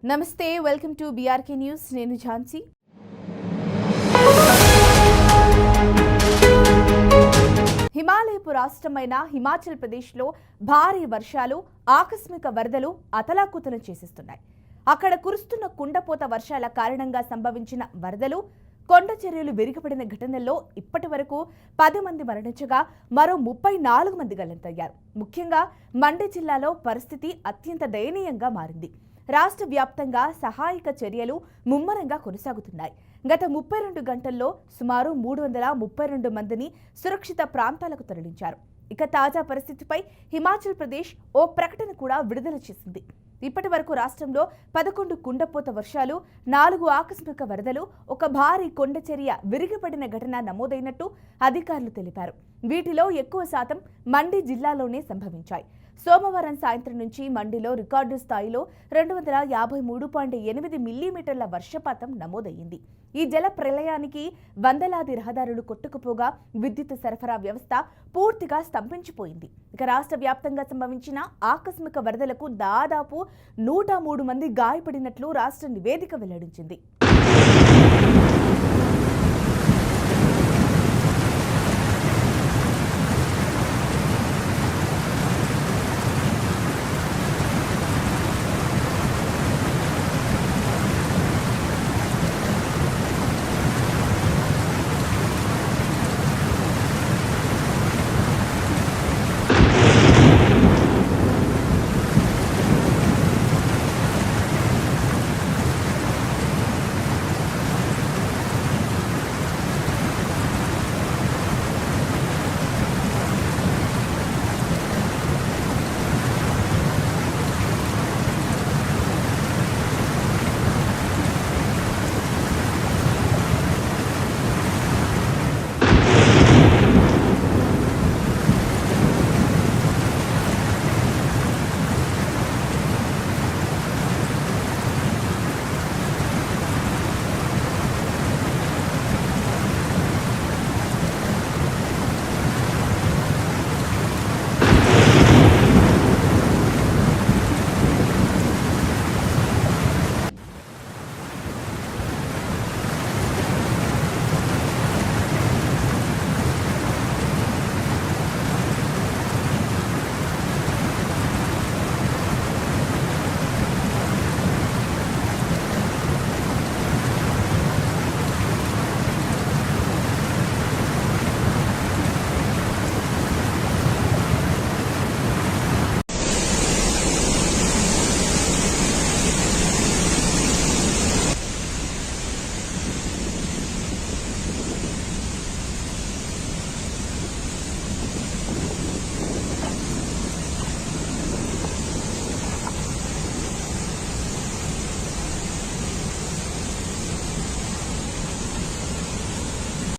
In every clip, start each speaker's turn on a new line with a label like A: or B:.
A: నమస్తే, welcome to BRK news. నేను ఝాన్సీ. హిమాలయపు రాష్ట్రమైన హిమాచల్ ప్రదేశ్లో భారీ వర్షాలు, ఆకస్మిక వరదలు అతలాకుతలం చేసేస్తున్నాయి. అక్కడ కురుస్తున్న కుండపోత వర్షాల కారణంగా సంభవించిన వరదలు, కొండ చర్యలు విరిగిపడిన ఘటనల్లో ఇప్పటి వరకు 10 మంది మరణించగా మరో 34 మంది గల్లంతయ్యారు. ముఖ్యంగా మండి జిల్లాలో పరిస్థితి అత్యంత దయనీయంగా మారింది. రాష్ట్ర వ్యాప్తంగా సహాయక చర్యలు ముమ్మరంగా కొనసాగుతున్నాయి. గత 32 గంటల్లో సుమారు 332 మందిని సురక్షిత ప్రాంతాలకు తరలించారు. ఇక తాజా పరిస్థితిపై హిమాచల్ ప్రదేశ్ ఓ ప్రకటన కూడా విడుదల చేసింది. ఇప్పటి వరకు రాష్ట్రంలో 11 కుండపోత వర్షాలు, 4 ఆకస్మిక వరదలు, ఒక భారీ కొండ చర్య విరిగిపడిన ఘటన నమోదైనట్టు అధికారులు తెలిపారు. వీటిలో ఎక్కువ శాతం మండి జిల్లాలోనే సంభవించాయి. సోమవారం సాయంత్రం నుంచి మండిలో రికార్డు స్థాయిలో 253.8 మిల్లీమీటర్ల వర్షపాతం నమోదయ్యింది. ఈ జల ప్రళయానికి వందలాది రహదారులు కొట్టుకుపోగా విద్యుత్ సరఫరా వ్యవస్థ పూర్తిగా స్తంభించిపోయింది. ఇక రాష్ట్ర వ్యాప్తంగా సంభవించిన ఆకస్మిక వరదలకు దాదాపు 103 మంది గాయపడినట్లు రాష్ట్ర నివేదిక వెల్లడించింది.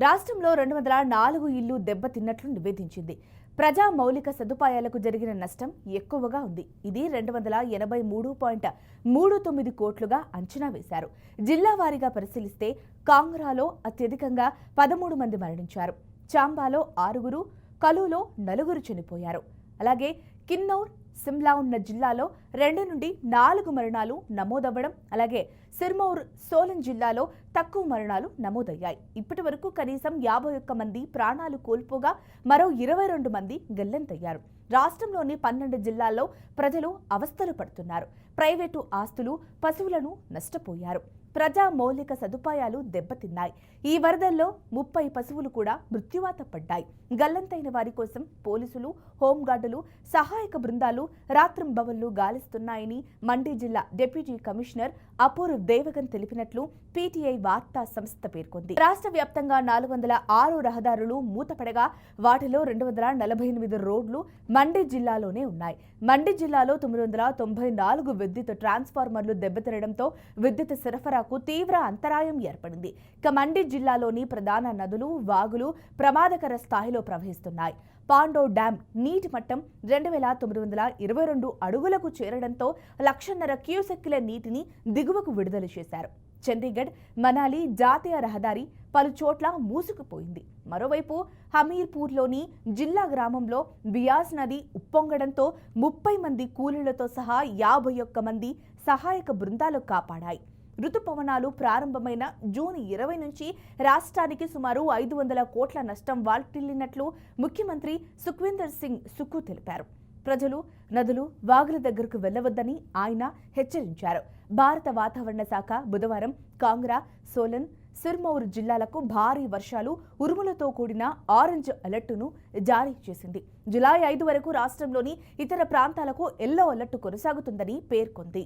A: రాష్ట్రంలో 204 ఇళ్లు దెబ్బతిన్నట్లు నివేదించింది. ప్రజా మౌలిక సదుపాయాలకు జరిగిన నష్టం ఎక్కువగా ఉంది. ఇది 283.39 కోట్లుగా అంచనా వేశారు. జిల్లా వారీగా పరిశీలిస్తే కాంగ్రాలో అత్యధికంగా 13 మంది మరణించారు. చాంబాలో 6, కలులో 4 చనిపోయారు. అలాగే కిన్నౌర్, సిమ్లా ఉన్న జిల్లాలో 2 నుండి 4 మరణాలు నమోదవ్వడం, అలాగే సిర్మౌర్, సోలన్ జిల్లాలో తక్కువ మరణాలు నమోదయ్యాయి. ఇప్పటి వరకు కనీసం 51 మంది ప్రాణాలు కోల్పోగా మరో 22 మంది గల్లంతయ్యారు. రాష్ట్రంలోని 12 జిల్లాల్లో ప్రజలు అవస్థలు పడుతున్నారు. ప్రైవేటు ఆస్తులు, పశువులను నష్టపోయారు. ప్రజా మౌలిక సదుపాయాలు దెబ్బతిన్నాయి. ఈ వరదల్లో 30 పశువులు కూడా మృత్యువాత పడ్డాయి. గల్లంతైన వారి కోసం పోలీసులు, హోంగార్డులు, సహాయక బృందాలు రాత్రింబవళ్లు గాలిస్తున్నాయని మండి జిల్లా డిప్యూటీ కమిషనర్ అపూర్వ్ దేవగన్ తెలిపినట్లు పీటీఐ వార్తా సంస్థ పేర్కొంది. రాష్ట్ర వ్యాప్తంగా 406 రహదారులు మూతపడగా వాటిలో 248 రోడ్లు మండి జిల్లాలోనే ఉన్నాయి. మండి జిల్లాలో 994 విద్యుత్ ట్రాన్స్ఫార్మర్లు దెబ్బతినడంతో విద్యుత్ సరఫరాకు తీవ్ర అంతరాయం ఏర్పడింది. ఇక మండి జిల్లాలోని ప్రధాన నదులు, వాగులు ప్రమాదకర స్థాయిలో ప్రవహిస్తున్నాయి. పాండో డ్యాం నీటి మట్టం 2922 అడుగులకు చేరడంతో 1,50,000 క్యూసెక్కుల నీటిని దిగువకు విడుదల చేశారు. చండీగఢ్, మనాలి జాతీయ రహదారి పలు చోట్ల మూసుకుపోయింది. మరోవైపు హమీర్పూర్లోని జిల్లా గ్రామంలో బియాస్ నది ఉప్పొంగడంతో 30 మంది కూలీలతో సహా 51 మంది సహాయక బృందాలు కాపాడాయి. రుతుపవనాలు ప్రారంభమైన జూన్ 20 నుంచి రాష్ట్రానికి సుమారు 500 కోట్ల నష్టం వాటిల్లినట్లు ముఖ్యమంత్రి సుఖ్వీందర్ సింగ్ సుక్కు తెలిపారు. ప్రజలు నదులు, వాగుల దగ్గరకు వెళ్లవద్దని ఆయన హెచ్చరించారు. భారత వాతావరణ శాఖ బుధవారం కాంగ్రా, సోలన్, సిర్మౌర్ జిల్లాలకు భారీ వర్షాలు, ఉరుములతో కూడిన ఆరెంజ్ అలర్టును జారీ చేసింది. జూలై 5 వరకు రాష్ట్రంలోని ఇతర ప్రాంతాలకు ఎల్లో అలర్టు కొనసాగుతుందని పేర్కొంది.